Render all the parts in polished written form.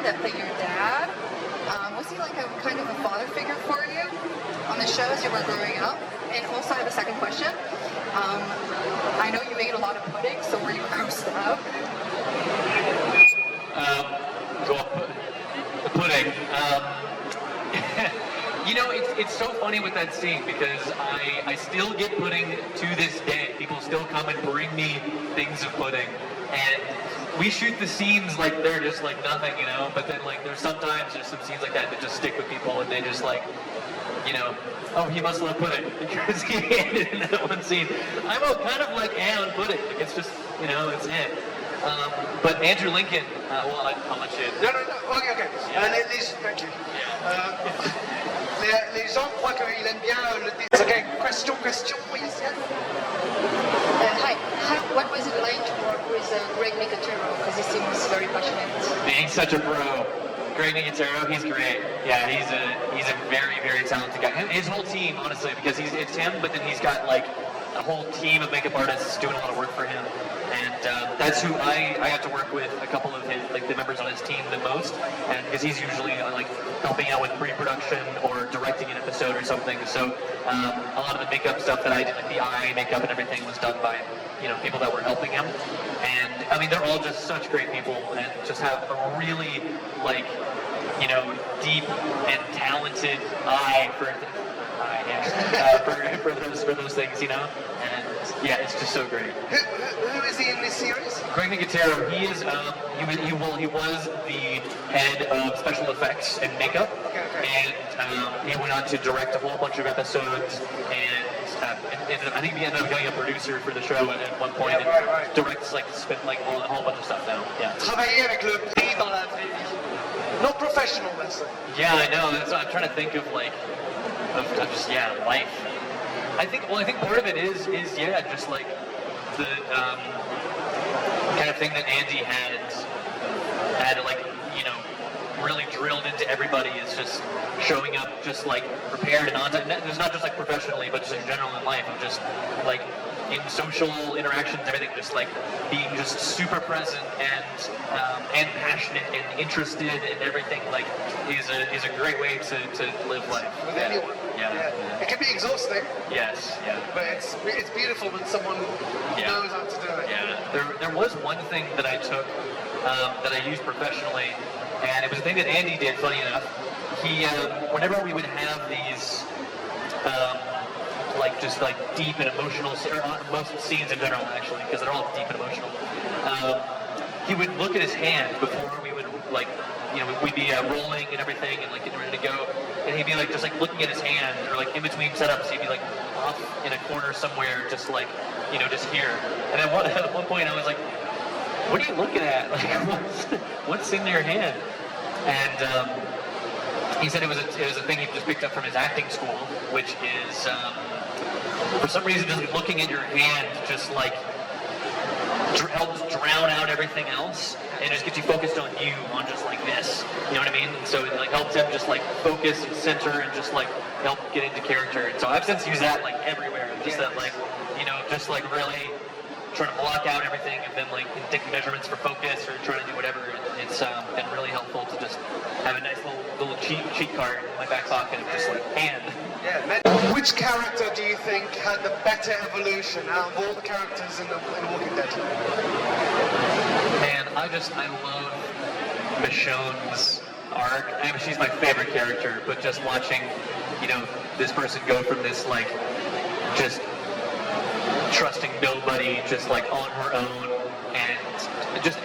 that played your dad, was he like a kind of a father figure for you on the show as you were growing up? And also I have a second question. I know you ate a lot of pudding, so were you grossed out? The pudding. You know, it's so funny with that scene because I still get pudding to this day. People still come and bring me things of pudding. And we shoot the scenes like they're just like nothing, you know, but then like there's some some scenes like that just stick with people and they just like, you know, oh, he must love pudding because he ate it in that one scene. I'm kind of like on pudding. Like, it's just, you know, it's it. But Andrew Lincoln, well, I'll let you... Non, ok. Yeah. Thank you. Yeah. Les gens croient qu'il aime bien le... Okay, question, yes. Hi, what was it like to work with Greg Nicotero? Because he seems very passionate. Man, he's such a pro. Greg Nicotero, he's great. Yeah, he's a very, very talented guy. His whole team, honestly, because it's him, but then he's got like a whole team of makeup artists doing a lot of work for him. And that's who I have to work with a couple of his, like the members on his team the most, and because he's usually like helping out with pre-production or directing an episode or something. So a lot of the makeup stuff that I did, like the eye makeup and everything, was done by, you know, people that were helping him. And I mean, they're all just such great people and just have a really like, you know, deep and talented eye for those things, you know. And yeah, it's just so great. Who is he in this series? Greg Nicotero, he is he was the head of special effects and makeup, and he went on to direct a whole bunch of episodes, and I think he ended up becoming a producer for the show at one point, and directs like spent like a whole bunch of stuff now. Yeah. Travailler avec le prix dans la vraie vie. Not professional, let's say. Yeah, I know. I'm trying to think of like of just life. I think part of it is just like the kind of thing that Andy had like, you know, really drilled into everybody is just showing up just like prepared and on time. There's not just like professionally, but just in general in life, of just like in social interactions, everything, just like being just super present and passionate and interested in everything, like is a great way to live life. With anyone. Yeah. It can be exhausting. Yes. Yeah. But it's beautiful when someone knows how to do it. Yeah. There was one thing that I took that I used professionally, and it was a thing that Andy did. Funny enough, he whenever we would have these. Like just like deep and emotional, or most scenes in general actually, because they're all deep and emotional. He would look at his hand before we would like, you know, we'd be rolling and everything and like getting ready to go, and he'd be like just like looking at his hand, or like in between setups he'd be like off in a corner somewhere, just like, you know, just here. And then at one point I was like, "What are you looking at? Like, what's in your hand?" And he said it was a thing he just picked up from his acting school, which is. For some reason, just looking at your hand just like helps drown out everything else and just gets you focused on you, on just like this. You know what I mean? And so it like helps him just like focus and center and just like help get into character. And so I've since used that like everywhere. Just that like, you know, just like really trying to block out everything and then like taking measurements for focus or trying to do whatever. It's been really helpful to just have a nice little cheat card in my back pocket of just like hand. Yeah. Which character do you think had the better evolution out of all the characters in Walking Dead? Man, I love Michonne's arc. I mean, she's my favorite character, but just watching, you know, this person go from this like just trusting nobody, just like on her own, and just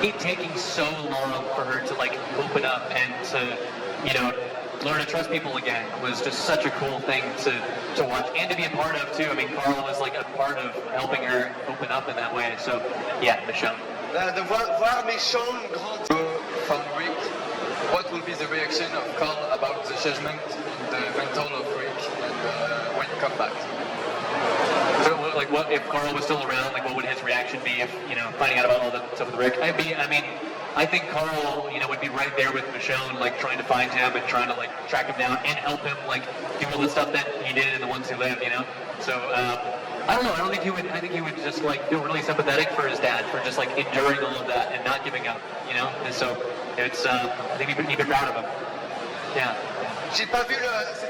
it taking so long for her to like open up and to, you know, learn to trust people again was just such a cool thing to watch and to be a part of too. I mean, Carl was like a part of helping her open up in that way. So yeah, Michonne. De voir Michonne grandir. From Rick, what will be the reaction of Carl about the judgment, the mental of Rick, and when you come back? So, like, what if Carl was still around? Like, what would his reaction be if, you know, finding out about all the stuff with Rick? I mean, I think Carl, you know, would be right there with Michonne, like trying to find him and trying to like track him down and help him like do all the stuff that he did in The Ones Who Live, you know. So I don't know. I don't think he would. I think he would just like feel really sympathetic for his dad for just like enduring all of that and not giving up. You know. And so it's. I think he'd be proud of him. Yeah. J'ai pas vu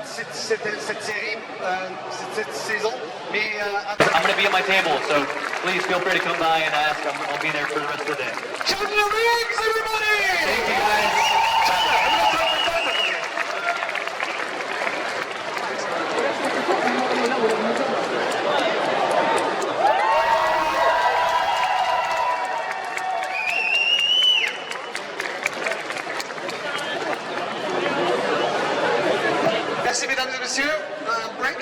cette série, cette saison, mais I'm going to be at my table, so please feel free to come by and ask. I'll be there for the rest of the day. Chandler Riggs, everybody! Thank you, guys. Chandler, I'm gonna talk for Chandler. Merci mesdames et messieurs, break.